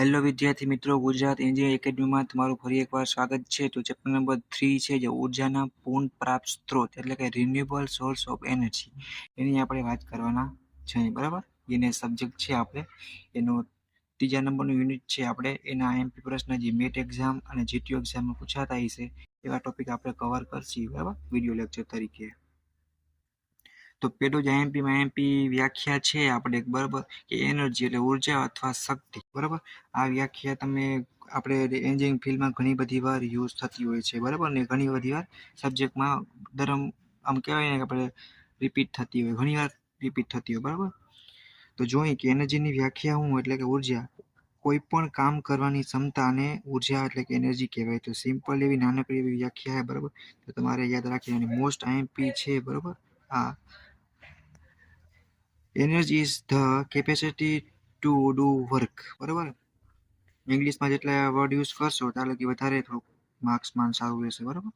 Hello વિદ્યાર્થી મિત્રો, Gujarat engineering એકેડમીમાં તમારું ફરી એકવાર સ્વાગત છે. તો ચેપ્ટર નંબર 3 છે જે ઉર્જાના પુનઃપ્રાપ્ત સ્ત્રોત એટલે કે રિન્યુએબલ સોર્સ ઓફ એનર્જી, એની આપણે વાત કરવાના છે. બરાબર, એને સબ્જેક્ટ છે આપણે એનો ત્રીજા નંબરનું યુનિટ છે. આપણે એના એમપી પ્રશ્ન જે મેટ એક્ઝામ અને જીટીયુ એક્ઝામમાં પૂછાતા હશે એવા ટોપિક આપણે કવર કરશી. બરાબર, વિડીયો લેક્ચર તરીકે. તો પેલું જ આઈએમપી વ્યાખ્યા છે આપણે, બરાબર, કે એનર્જી એટલે ઉર્જા અથવા શક્તિ. બરાબર, આ વ્યાખ્યા તમે આપણે એન્જિનિયરિંગ ફિલ્ડમાં ઘણી બધી વાર યુઝ થતી હોય છે. બરાબર, ને ઘણી બધી વાર સબ્જેક્ટમાં આમ કહેવાય ને કે આપણે રિપીટ થતી હોય, ઘણી વાર રિપીટ થતી હોય. બરાબર, તો જોઈએ કે એનર્જીની વ્યાખ્યા શું એટલે કે ઉર્જા, કોઈ પણ કામ કરવાની ક્ષમતા અને ઉર્જા એટલે કે એનર્જી કહેવાય. તો સિમ્પલ એવી નાનકડી એવી વ્યાખ્યા છે. બરાબર, તો તમારે યાદ રાખીને મોસ્ટ આઈએમપી છે. બરાબર, આ energy is the capacity to do work. બરાબર, ઇંગ્લિશમાં જેટલા વર્ડ યુઝ કરશો એટલે કે વધારે થોડુંક માર્ક્સમાં સારું રહેશે. બરાબર,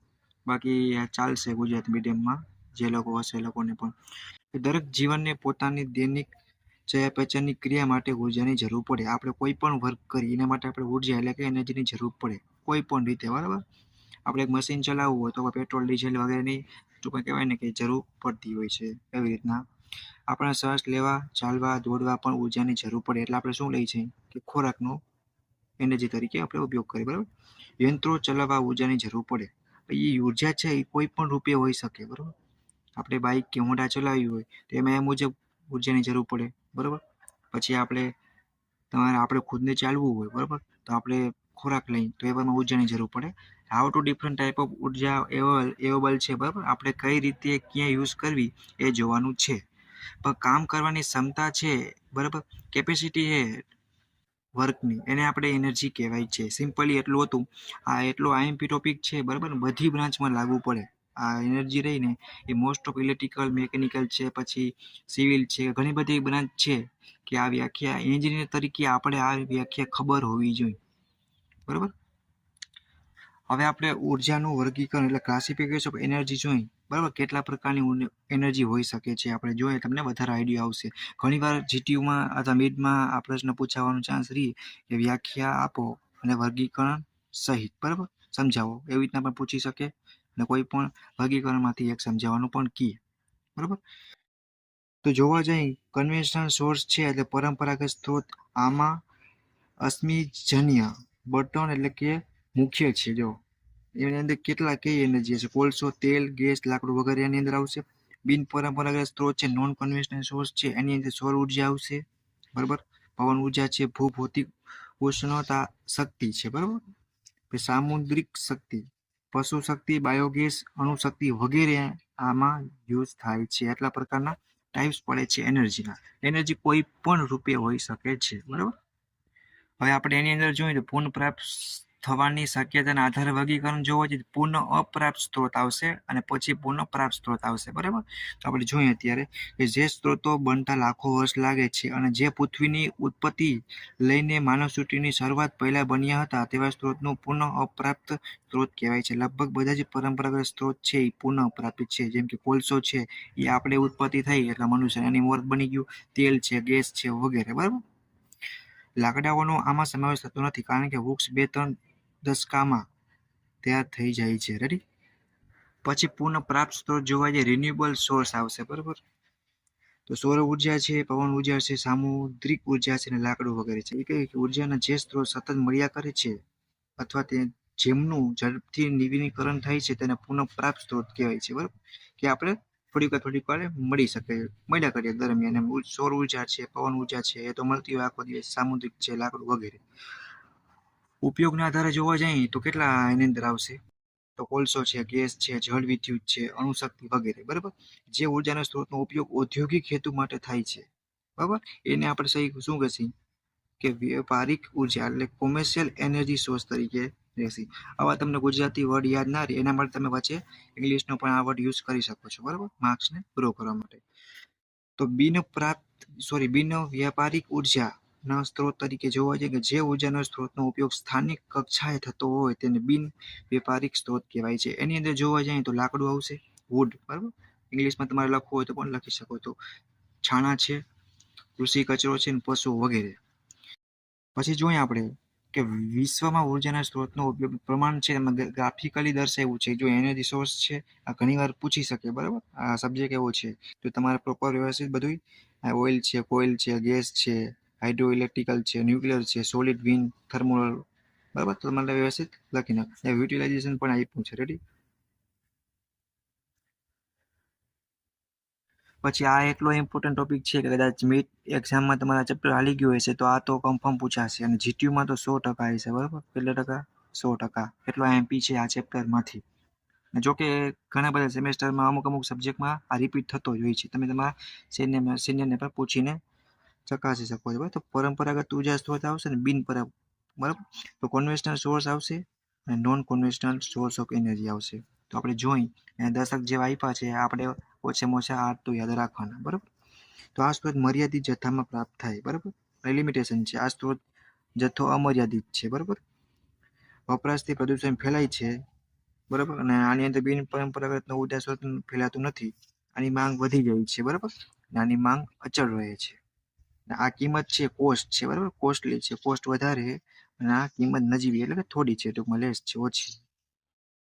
બાકી ચાલશે ગુજરાતી મીડિયમમાં જે લોકો હશે એ લોકોને પણ. દરેક જીવનને પોતાની દૈનિક ચયાપચયની ક્રિયા માટે ઉર્જાની જરૂર પડે. આપણે કોઈ પણ વર્ક કરીએ એના માટે આપણે ઉર્જા એટલે કે એનર્જીની જરૂર પડે, કોઈ પણ રીતે. બરાબર, આપણે એક મશીન ચલાવવું હોય તો પેટ્રોલ ડીઝલ વગેરેની ટૂંકમાં કહેવાય ને કે જરૂર પડતી હોય છે. એવી રીતના આપણા શ્વાસ લેવા, ચાલવા, દોડવા પણ ઉર્જાની જરૂર પડે. એટલે આપણે શું લઈએ છીએ કે ખોરાકનો એનર્જી તરીકે આપણે ઉપયોગ કરીએ. બરાબર, યંત્રો ચલાવવા ઉર્જાની જરૂર પડે. એ ઉર્જા છે એ કોઈ પણ રૂપે હોઈ શકે. બરાબર, આપણે બાઇક કે હોન્ડા ચલાવી હોય તો એમાં એ મુજબ ઉર્જાની જરૂર પડે. બરાબર, પછી આપણે ખુદને ચાલવું હોય, બરાબર, તો આપણે ખોરાક લઈએ તો એમાં ઉર્જાની જરૂર પડે. How to different type of ઉર્જા એવેલેબલ છે. બરાબર, આપણે કઈ રીતે ક્યાં યુઝ કરવી એ જોવાનું છે. પણ કામ કરવાની ક્ષમતા છે, બરાબર, કેપેસિટી છે વર્કની, એને આપણે એનર્જી કહેવાય છે. સિમ્પલી એટલું હતું. આ એટલો આઈએમપી ટોપિક છે. બરાબર, બધી બ્રાન્ચમાં લાગુ પડે. આ એનર્જી રહીને એ મોસ્ટ ઓફ ઇલેક્ટ્રિકલ, મેકેનિકલ છે, પછી સિવિલ છે, ઘણી બધી બ્રાન્ચ છે કે આ વ્યાખ્યા એન્જિનિયર તરીકે આપણે આ વ્યાખ્યા ખબર હોવી જોઈએ. બરાબર, હવે આપણે ઉર્જાનું વર્ગીકરણ એટલે ક્લાસિફિકેશન ઓફ એનર્જી જોઈએ. બરાબર, કેટલા પ્રકારની એનર્જી હોઈ શકે છે આપણે જોઈએ, તમને વધારે આઈડિયા આવશે. ઘણીવાર જીટીયુમાં અથવા મિડમાં આ પ્રશ્ન પૂછાવાનો ચાન્સ રહે કે વ્યાખ્યા આપો અને વર્ગીકરણ સહિત. બરાબર, સમજાવો, એવી રીતના પણ પૂછી શકે અને કોઈ પણ વર્ગીકરણમાંથી એક સમજાવવાનું પણ કી. બરાબર, તો જોવા જઈએ કન્વેન્શનલ સોર્સ છે એટલે પરંપરાગત સ્ત્રોત. આમાં અશ્મિજન્ય બળતણ એટલે કે મુખ્ય છે. જો એની અંદર કેટલા કઈ એનર્જી છે, કોલસો, તેલ, ગેસ, લાકડું વગેરે એની અંદર આવશે. બિન પરંપરાગત સ્ત્રોત છે, નોન કન્વેન્શનલ સોર્સ છે, એની અંદર સૌર ઉર્જા આવશે. બરાબર, પવન ઉર્જા છે, ભૂભૌતિક ઉષ્ણતા શક્તિ છે. બરાબર, સામુદ્રિક શક્તિ, પશુ શક્તિ, બાયોગેસ, અણુશક્તિ વગેરે આમાં યુઝ થાય છે. એટલા પ્રકારના ટાઈપ્સ પડે છે એનર્જીના. એનર્જી કોઈ પણ રૂપે હોઈ શકે છે. બરાબર, હવે આપણે એની અંદર જોઈએ તો પુનઃપ્રાપ્ત થવાની શક્યતાના આધારે વર્ગીકરણ જોવા જઈએ. પુનઃ અપ્રાપ્ત સ્ત્રોત આવશે અને પછી પુનઃપ્રાપ્ત સ્ત્રોત આવશે. બરાબર, તો આપણે જોઈએ અત્યારે કે જે સ્ત્રોતો બનતા લાખો વર્ષ લાગે છે અને જે પૃથ્વીની ઉત્પત્તિ લઈને માનવ સૃષ્ટિની શરૂઆત પહેલા બન્યા હતા તેવા સ્ત્રોતનું પુનઃ અપ્રાપ્ત સ્ત્રોત કહેવાય છે. લગભગ બધા જ પરંપરાગત સ્ત્રોત છે એ પુનઃ પ્રાપ્ત છે. જેમ કે કોલસો છે એ આપણે ઉત્પત્તિ થઈ એટલે મનુષ્ય એની મોર બની ગયું. તેલ છે, ગેસ છે વગેરે. બરાબર, લાકડાઓનો આમાં સમાવેશ થતો નથી કારણ કે વૃક્ષ 2-3 દશકામાં તૈયાર થઈ જાય છે. રેડી, પછી પુનઃપ્રાપ્ત સ્ત્રોત જોવા જઈએ રિન્યુએબલ સોર્સ આવશે. બરાબર, તો સૌર ઉર્જા છે, પવન ઉર્જા છે, સામુદ્રિક ઉર્જા છે અને લાકડું વગેરે છે. એ કઈ ઉર્જાના જે સ્ત્રોત સતત મળ્યા કરે છે અથવા જેમનું ઝડપથી નવીનીકરણ થાય છે તેને પુનઃપ્રાપ્ત સ્ત્રોત કહેવાય છે. બરાબર, કે આપણે થોડીક વાર મળી શકે, મળ્યા કરીએ દરમિયાન. સૌર ઉર્જા છે, પવન ઉર્જા છે, એ તો મળતી હોય આખો દિવસ. સામુદ્રિક છે, લાકડું વગેરે. ઉપયોગના આધારે જોવા જઈએ તો કેટલા એની અંદર આવશે તો કોલસો છે, ગેસ છે, જળ વિદ્યુત છે, અણુશક્તિ વગેરે. બરાબર, જે ઉર્જાના સ્ત્રોતનો ઉપયોગ ઔદ્યોગિક હેતુ માટે થાય છે. બરાબર, એને આપણે શું કહીએ કે વ્યાપારિક ઉર્જા એટલે કોમર્શિયલ એનર્જી સોર્સ તરીકે રહેશે. આવા તમને ગુજરાતી વર્ડ યાદ ના રહે એના માટે તમે વચ્ચે ઇંગ્લિશનો પણ આ વર્ડ યુઝ કરી શકો છો. બરાબર, માર્ક્સને ગ્રો કરવા માટે. તો બિન વ્યાપારિક ઉર્જાના સ્ત્રોત તરીકે જોવા જઈએ કે જે ઉર્જાના સ્ત્રોતનો ઉપયોગ સ્થાનિક કક્ષાએ થતો હોય તેને બિન વ્યાપારિક સ્ત્રોત કહેવાય છે. એની અંદર જોવા જઈએ તો લાકડું આવશે, વુડ. બરાબર, ઇંગ્લિશમાં તમારે લખવું હોય તો પણ લખી શકો. તો છાણા છે, કૃષિ કચરો છે, પશુ વગેરે. પછી જોઈએ આપણે કે વિશ્વમાં ઉર્જાના સ્ત્રોતનો ઉપયોગ પ્રમાણ છે એમાં ગ્રાફિકલી દર્શાવ્યું છે. જો એનર્જી સોર્સ છે આ ઘણીવાર પૂછી શકે, બરાબર, આ સબ્જેક્ટ એવો છે. તો તમારે પ્રોપર વ્યવસ્થિત બધું ઓઇલ છે, કોઇલ છે, ગેસ છે, હાઇડ્રો ઇલેક્ટ્રિકલ છે, ન્યુક્લિયર છે, સોલિડ, વિન્ડ, થર્મલ, બરાબર, તો તમારે વ્યવસ્થિત લખી નાખ. યુટિલાઇઝેશન પણ આપ્યું છે. રેડી. પછી આ એટલો ઇમ્પોર્ટન્ટ ટોપિક છે કે કદાચ મિડ એક્ઝામમાં તમારા ચેપ્ટર હાલી ગયું હશે તો આ તો કન્ફર્મ પૂછાશે. અને જીટીયુમાં તો 100% હશે, બરાબર. કેટલા ટકા? 100%. એટલો એમપી છે આ ચેપ્ટરમાંથી. જોકે ઘણા બધા સેમેસ્ટરમાં અમુક સબ્જેક્ટમાં આ રિપીટ થતો જ હોય છે. તમે તમારા સિનિયરને પણ પૂછીને ચકાસી શકો છો. તો પરંપરાગત ઉર્જા સ્ત્રોત આવશે ને બરાબર, તો કન્વેન્શનલ સોર્સ આવશે અને non conventional source of energy આવશે. તો આપણે જોઈ દશક જેવા આપ્યા છે, આપણે ઓછામાં ઓછા 8 તો યાદ રાખવાના, બરાબર. તો આ સ્ત્રોત મર્યાદિત જથ્થામાં પ્રાપ્ત થાય, બરાબર. લિમિટેશન છે, આ સ્ત્રોત જથ્થો અમર્યાદિત છે, બરાબર. વપરાશથી પ્રદૂષણ ફેલાય છે, બરાબર. અને આની અંદર બિન પરંપરાગત ઉર્જા સ્ત્રોત ફેલાતું નથી. આની માંગ વધી જાય છે, બરાબર. આની માંગ અચળ રહે છે. આ કિંમત છે કોસ્ટ છે, બરાબર. કોસ્ટલી છે, કોસ્ટ વધારે અને આ કિંમત નજીવી એટલે કે થોડી છે, ટૂંકમાં લેસ છે, ઓછી.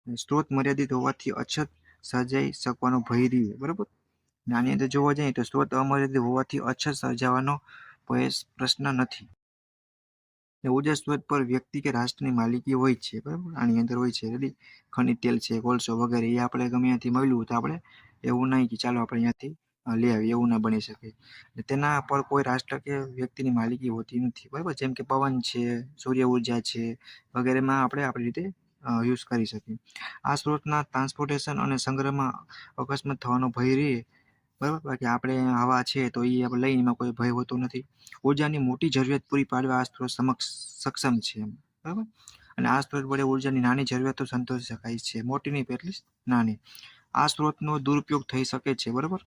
સ્ત્રોત મર્યાદિત હોવાથી અછત સર્જાઈ શકવાનો ભય રહે, બરાબર. આની અંદર જોવા જઈએ તો સ્ત્રોત અમર્યાદિત હોવાથી અછત સર્જાવાનો પ્રશ્ન નથી. ઉર્જા સ્ત્રોત પર વ્યક્તિ કે રાષ્ટ્રની માલિકી હોય છે, બરાબર. આની અંદર હોય છે. રેડી. ખનિજ તેલ છે, કોલસો વગેરે એ આપણે ગમે ત્યાંથી મળ્યું તો આપણે એવું નહીં કે ચાલો આપણે અહીંયાથી લઈ આવીએ, એવું ના બની શકે. તેના પર કોઈ રાષ્ટ્ર કે વ્યક્તિની માલિકી હોતી નથી, બરાબર. જેમ કે પવન છે, સૂર્ય ઉર્જા છે વગેરેમાં આપણે આપણી રીતે યુઝ કરી શકીએ. આ સ્ત્રોતના ટ્રાન્સપોર્ટેશન અને સંગ્રહમાં અકસ્માત થવાનો ભય રહે, બરાબર. બાકી આપણે હવા છે તો એ આપણે લઈને એમાં કોઈ ભય હોતો નથી. ઉર્જાની મોટી જરૂરિયાત પૂરી પાડવા આ સ્ત્રોત સક્ષમ છે, બરાબર. અને આ સ્ત્રોત વડે ઉર્જાની નાની જરૂરિયાતો સંતોષી શકાય છે, મોટી નહીં એટલીસ્ટ નાની. આ સ્ત્રોતનો દુરુપયોગ થઈ શકે છે, બરાબર.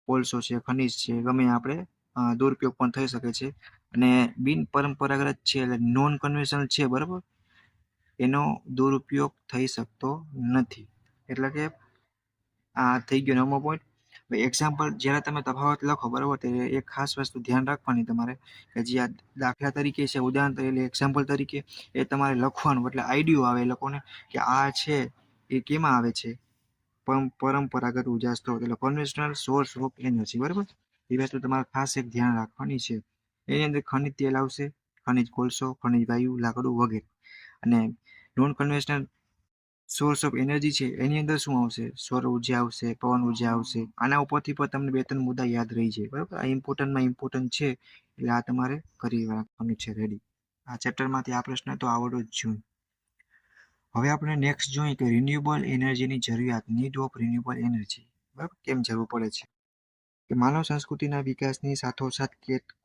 કોલસો છે, ખનિજ છે, ગમે આપણે દુરુપયોગ પણ થઈ શકે છે. અને બિન પરંપરાગત છે એટલે નોન કન્વેન્શનલ છે, બરાબર, એનો દુરુપયોગ થઈ શકતો નથી. એટલે કે આ થઈ ગયો 9મો પોઈન્ટ. એક્ઝામ્પલ જ્યારે તમે તફાવત લખો, બરાબર, તો એક ખાસ વસ્તુ ધ્યાન રાખવાની તમારે કે જે આ દાખલા તરીકે છે, ઉદાહરણ તરીકે એક્ઝામ્પલ તરીકે એ તમારે લખવાનું, એટલે આઈડિયો આવે એ લોકોને કે આ છે એ કેમાં આવે છે, પરંપરાગત ઉર્જા સ્ત્રોત એટલે કન્વેન્શનલ સોર્સ ઓફ એનર્જી, બરાબર. એ વસ્તુ તમારે ખાસ એક ધ્યાન રાખવાની છે. એની અંદર ખનિજ તેલ આવશે, ખનિજ કોલસો, ખનિજ વાયુ, લાકડું વગેરે. અને non conventional source of energy છે એની અંદર શું આવશે? સૌર ઉર્જા આવશે, પવન ઉર્જા આવશે. આના ઉપરથી પણ તમને 2-3 મુદ્દા યાદ રહી જાય, બરાબર. આ ઇમ્પોર્ટન્ટ છે એટલે આ તમારે કરી રાખવાનું છે. રેડી. આ ચેપ્ટરમાંથી આ પ્રશ્ન તો આવડવો જ જોઈએ. હવે આપણે નેક્સ્ટ જોઈએ કે રિન્યુએબલ એનર્જીની જરૂરિયાત, નીડ ઓફ રિન્યુએબલ એનર્જી, બરાબર, કેમ જરૂર પડે છે. કે માનવ સંસ્કૃતિના વિકાસની સાથોસાથ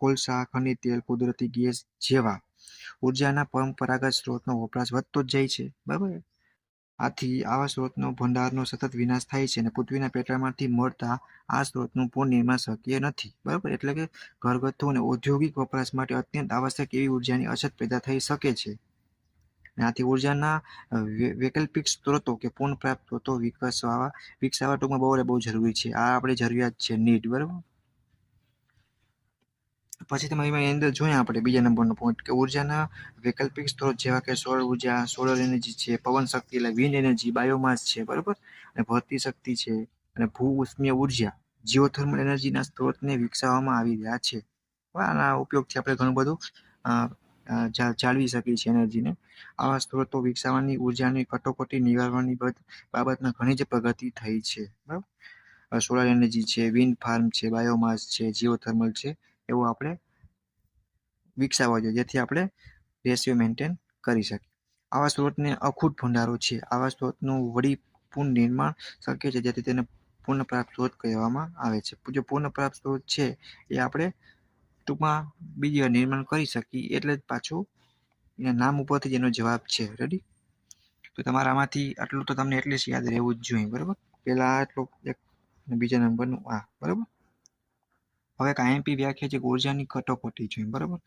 કોલસા, ખનિજ તેલ, કુદરતી ગેસ જેવા ઉર્જાના પરંપરાગત સ્ત્રોતનો વપરાશ વધતો જ જાય છે, બરાબર. આથી આવા સ્ત્રોતનો ભંડારનો સતત વિનાશ થાય છે અને પૃથ્વીના પેટાળમાંથી મળતા આ સ્ત્રોતનું પુનઃનિર્માણ શક્ય નથી, બરાબર. એટલે કે ઘરગથ્થુ અને ઔદ્યોગિક વપરાશ માટે અત્યંત આવશ્યક એવી ઉર્જાની અછત પેદા થઈ શકે છે. આથી ઉર્જાના વૈકલ્પિક સ્ત્રોતો કે પુનઃપ્રાપ્ત સ્ત્રોતો વિકસાવવા ટૂંકમાં બહુ જરૂરી છે. આ આપણી જરૂરિયાત છે, નીડ, બરાબર. પછી તમે એની અંદર જોઈએ આપણે બીજા નંબરનો પોઈન્ટ કે ઉર્જાના વૈકલ્પિક સ્ત્રોત જેવા કે સૌર ઉર્જા, સોલર એનર્જી છે, પવન શક્તિ એટલે વિન્ડ એનર્જી, બાયોમાસ છે, બરાબર, અને ભરતી શક્તિ છે અને ભૂ ઉષ્મીય ઉર્જા, જીઓથર્મલ એનર્જીના સ્ત્રોતને વિકસાવવામાં આવી રહ્યા છે. આના ઉપયોગથી આપણે ઘણું બધું જાળવી શકીએ છીએ એનર્જીને. આવા સ્ત્રોતો વિકસાવવાની ઉર્જાની કટોકટી નિવારવાની બાબતમાં ઘણી જ પ્રગતિ થઈ છે, બરાબર. સોલર એનર્જી છે, વિન્ડ ફાર્મ છે, બાયોમાસ છે, જીઓથર્મલ છે, એવું આપણે વિકસાવવા જોઈએ જેથી આપણે રેશિયો મેન્ટેન કરી શકીએ. આવા સ્ત્રોતને અખૂટ ભંડારો છે. આવા સ્ત્રોતનું વળી પુનઃનિર્માણ શક્ય છે જેથી તેને પુનઃપ્રાપ્ત સ્ત્રોત કહેવામાં આવે છે. જો પુનઃપ્રાપ્ત સ્ત્રોત છે એ આપણે ટૂંકમાં બીજી વાર નિર્માણ કરી શકીએ એટલે જ પાછું એના નામ ઉપરથી જ એનો જવાબ છે. રેડી. તો તમારા આમાંથી આટલું તો તમને એટલીસ્ટ યાદ રહેવું જ જોઈએ, બરાબર. પહેલા આટલું એક બીજા નંબરનું આ, બરાબર. હવે એક આઈએમપી વ્યાખ્યા છે ઉર્જાની કટોકટી જોઈએ, બરાબર,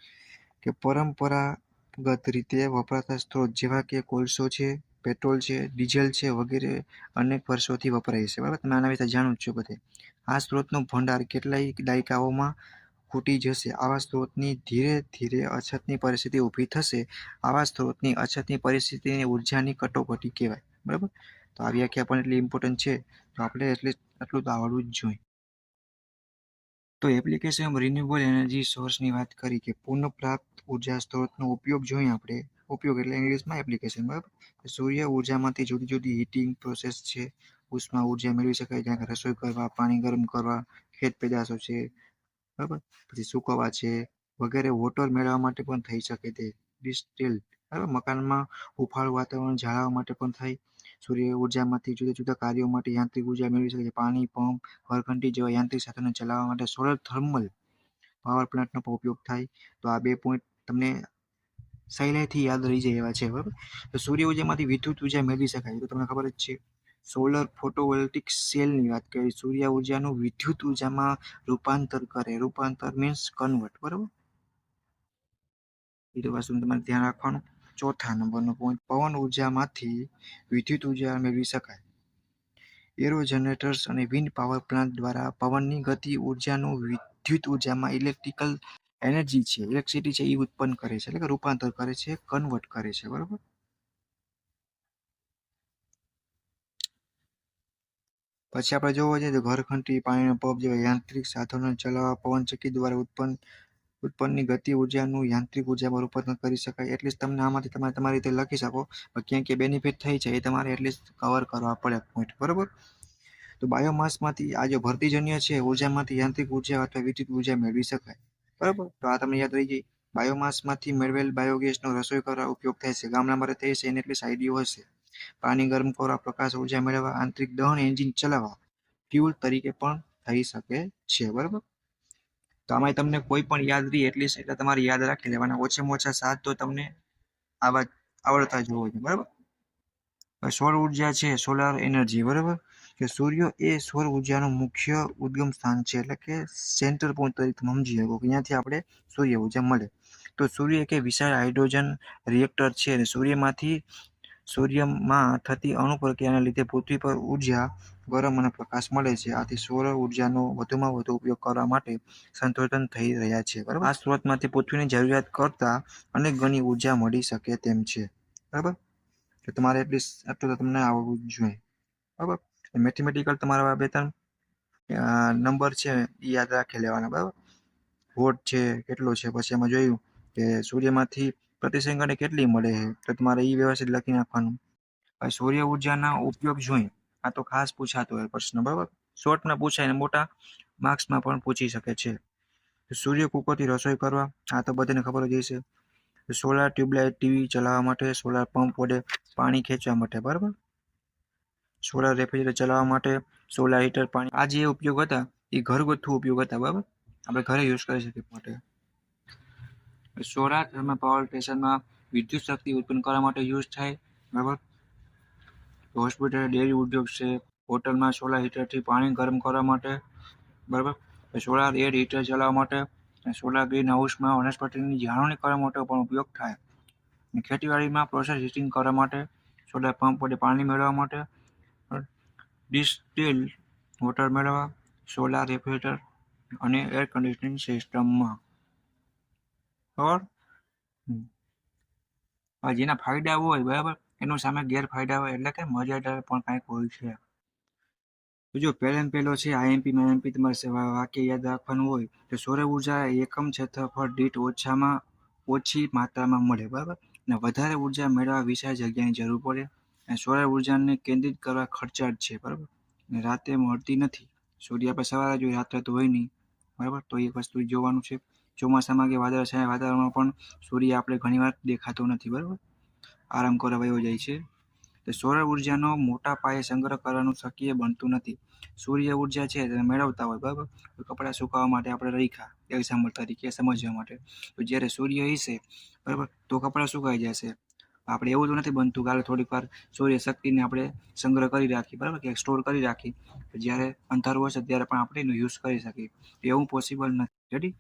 કે પરંપરાગત રીતે વપરાતા સ્ત્રોત જેવા કે કોલસો છે, પેટ્રોલ છે, ડીઝલ છે વગેરે અનેક વર્ષોથી વપરાય છે, બરાબર. તમે આના વિશે જાણો જ છો બધે. આ સ્ત્રોતનો ભંડાર કેટલાય દાયકાઓમાં ખૂટી જશે. આવા સ્ત્રોતની ધીરે ધીરે અછતની પરિસ્થિતિ ઊભી થશે. આવા સ્ત્રોતની અછતની પરિસ્થિતિને ઉર્જાની કટોકટી કહેવાય. બરાબર, તો આ વ્યાખ્યા પણ એટલી ઇમ્પોર્ટન્ટ છે, તો આપણે એટલું તો આવડવું જ જોઈએ. તો એપ્લિકેશન રિન્યુએબલ એનર્જી સોર્સની વાત કરી કે પુનઃપ્રાપ્ત ઉર્જા સ્ત્રોતનો ઉપયોગ જોઈએ આપણે. ઉપયોગ એટલે ઇંગ્લિશમાં એપ્લિકેશન. બરાબર, સૂર્ય ઉર્જામાંથી જુદી જુદી હીટિંગ પ્રોસેસ છે, ઉષ્મા ઉર્જા મેળવી શકાય, જ્યાં રસોઈ કરવા, પાણી ગરમ કરવા, ખેત પેદાશો છે, બરાબર, પછી સૂકવવા છે વગેરે વોટર મેળવવા માટે પણ થઈ શકે. તે ડિસ્ટિલ, બરાબર, મકાનમાં હુંફાળું વાતાવરણ જાળવવા માટે પણ થાય. સૂર્ય ઉર્જામાંથી જુદા જુદા કાર્યો માટે યાંત્રિક ઉર્જા મેળવી શકે. પાણી પંપ, ઘરઘંટી જેવા યાંત્રિક સાધનો ચલાવવા માટે સોલર થર્મલ પાવર પ્લાન્ટનો પણ ઉપયોગ થાય. તો આ 2 પોઈન્ટ તમને સહેલાઈથી યાદ રહી જાય એવા છે. બરાબર, તો સૂર્ય ઉર્જામાંથી વિદ્યુત ઉર્જા મેળવી શકાય, તો તમને ખબર જ છે. સોલર ફોટોવોલ્ટિક સેલની વાત કરી, સૂર્ય ઉર્જાનું વિદ્યુત ઉર્જામાં રૂપાંતર કરે. રૂપાંતર મીન્સ કન્વર્ટ. બરાબર, એ તો વસ્તુ તમારે ધ્યાન રાખવાનું. ચોથા નંબરનો પોઈન્ટ, પવન ઉર્જામાંથી વિદ્યુત ઉર્જા મેળવી શકાય. એરોજનરેટર્સ અને વિન્ડ પાવર પ્લાન્ટ દ્વારા પવનની ગતિ ઉર્જાનું વિદ્યુત ઉર્જામાં ઇલેક્ટ્રિકલ એનર્જી છે, ઇલેક્ટ્રિસિટી છે, એ ઉત્પન્ન કરે છે, એટલે કે રૂપાંતર કરે છે, કન્વર્ટ કરે છે. બરાબર, પછી આપણે જોવો છે તો ઘરઘંટી, પાણીનો પંપ જેવા યાંત્રિક સાધનો ચલાવવા પવનચક્કી દ્વારા ઉત્પન્નની ગતિ ઉર્જાનું યાંત્રિક ઉર્જામાં રૂપાંતર કરી શકાય. એટલીસ્ટ તમને આમાંથી તમારી રીતે લખી શકો, ક્યાં ક્યાં બેનિફિટ થઈ છે એ તમારે એટલીસ્ટ કવર કરવા પડે પોઈન્ટ. બરાબર, તો બાયોમાસમાંથી આ જો ભરતીજન્ય છે ઉર્જામાંથી યાંત્રિક ઉર્જા અથવા વિદ્યુત ઉર્જા મેળવી શકાય. બરાબર, તો આ તમને યાદ રહી જાય. બાયોમાસમાંથી મેળવેલ બાયોગેસનો રસોઈ કરવા ઉપયોગ થાય છે. ગામડામાં રહેતા હશે એને એટલી આઈડિયા હશે. પાણી ગરમ કરવા, પ્રકાશ ઉર્જા મેળવવા, આંતરિક દહન એન્જિન ચલાવવા, ફ્યુલ તરીકે પણ થઈ શકે છે. બરાબર, તો આમાં તમને કોઈ પણ યાદ રહી એટલીસ્ટ એટલે તમારે યાદ રાખી લેવાના. ઓછામાં ઓછા 7 તો તમને આવા આવડતા જ હોવો જોઈએ. બરાબર, સૌર ઉર્જા છે, સોલાર એનર્જી. બરાબર, કે સૂર્ય એ સૌર ઉર્જાનું મુખ્ય ઉદ્ગમ સ્થાન છે, એટલે કે સેન્ટર પોઈન્ટ તરીકે સમજી શકો કે ત્યાંથી આપણે સૂર્ય ઉર્જા મળે. તો સૂર્ય એક વિશાળ હાઇડ્રોજન રિએક્ટર છે અને સૂર્યમાં થતી અણુ પ્રક્રિયાના લીધે પૃથ્વી પર ઉર્જા, ગરમ અને પ્રકાશ મળે છે. આથી સૌર ઉર્જાનો વધુમાં વધુ ઉપયોગ કરવા માટે સંશોધન થઈ રહ્યા છે. બરાબર, આ સ્ત્રોતમાંથી પૃથ્વીની જરૂરિયાત કરતાં અનેક ગણી ઉર્જા મળી શકે તેમ છે. બરાબર, તો તમારે એટલીસ્ટ આટલું તો તમને આવડવું જ જોઈએ. બરાબર, મેથેમેટિકલ તમારા 2-3 નંબર છે એ યાદ રાખી લેવાના. બરાબર, વોટ છે કેટલો છે, પછી એમાં જોયું કે સૂર્યમાંથી પ્રતિ સેકન્ડે કેટલી મળે છે, તો તમારે એ વ્યવસ્થિત લખી નાખવાનું. સૂર્ય ઉર્જાના ઉપયોગ જોઈએ, આ તો ખાસ પૂછાતો હોય પ્રશ્ન. બરાબર, શોર્ટમાં પૂછાય ને મોટા માર્ક્સમાં પણ પૂછી શકે છે. સૂર્ય કુકરથી રસોઈ કરવા, આ તો બધાને ખબર જ હશે. સોલાર ટ્યુબલાઇટ ટીવી ચલાવવા માટે, સોલાર પંપ વડે પાણી ખેંચવા માટે. બરાબર, સોલાર રેફ્રિજરેટર ચલાવવા માટે, સોલાર હીટર પાણી, આ જે ઉપયોગ હતા એ ઘરગથ્થુ ઉપયોગ હતા. બરાબર, આપણે ઘરે યુઝ કરી શકીએ માટે. સોલાર થર્મલ પાવર સ્ટેશનમાં વિદ્યુત શક્તિ ઉત્પન્ન કરવા માટે યુઝ થાય. બરાબર, હોસ્પિટલ, ડેરી ઉદ્યોગ છે, હોટલમાં સોલાર હીટરથી પાણી ગરમ કરવા માટે. બરાબર, સોલાર એર હીટર ચલાવવા માટે, સોલાર ગ્રીન હાઉસમાં વનસ્પતિની જાળવણી કરવા માટે પણ ઉપયોગ થાય. ખેતીવાડીમાં પ્રોસેસ હીટિંગ કરવા માટે, સોલાર પંપ વડે પાણી મેળવવા માટે, ડિસ્ટિલ વોટર મેળવવા, સોલાર રેફ્રિજરેટર અને એર કન્ડિશનિંગ સિસ્ટમમાં. બરાબર, જેના ફાયદા હોય બરાબર એનું સામે ગેરફાયદા હોય, એટલે કે મર્યાદા પણ કંઈક હોય છે. તો જો પહેલો છે આઈએમપી તમારે વાક્ય યાદ રાખવાનું હોય તો સૌર ઉર્જા એકમ ક્ષેત્રફળ દીઠ ઓછામાં ઓછી માત્રામાં મળે. બરાબર, અને વધારે ઉર્જા મેળવવા વિશાળ જગ્યાની જરૂર પડે. અને સૌર ઉર્જાને કેન્દ્રિત કરવા ખર્ચાળ છે. બરાબર, અને રાતે મળતી નથી. સૂર્ય આપણે સવારે જોઈએ, રાત્રે તો હોય નહીં. બરાબર, તો એ વસ્તુ જોવાનું છે. ચોમાસામાં કે વાદળછાયા વાતાવરણમાં પણ સૂર્ય આપણે ઘણીવાર દેખાતો નથી. બરાબર, આરામ કરવા વયો જાય છે. તો સૌર ઉર્જાનો મોટા પાયે સંગ્રહ કરવાનું શક્ય બનતું નથી. સૂર્ય ઉર્જા છે તમે મેળવતા હોય. બરાબર, કપડાં સુકાવવા માટે આપણે રાખ્યા એક્ઝામ્પલ તરીકે સમજવા માટે, તો જ્યારે સૂર્ય હશે બરાબર તો કપડાં સુકાઈ જશે. આપણે એવું તો નથી બનતું કે થોડીક વાર સૂર્ય શક્તિને આપણે સંગ્રહ કરી રાખીએ. બરાબર, કે સ્ટોર કરી રાખી, જ્યારે અંધારું હશે ત્યારે પણ આપણે એનો યુઝ કરી શકીએ. એવું પોસિબલ નથી. રેડી?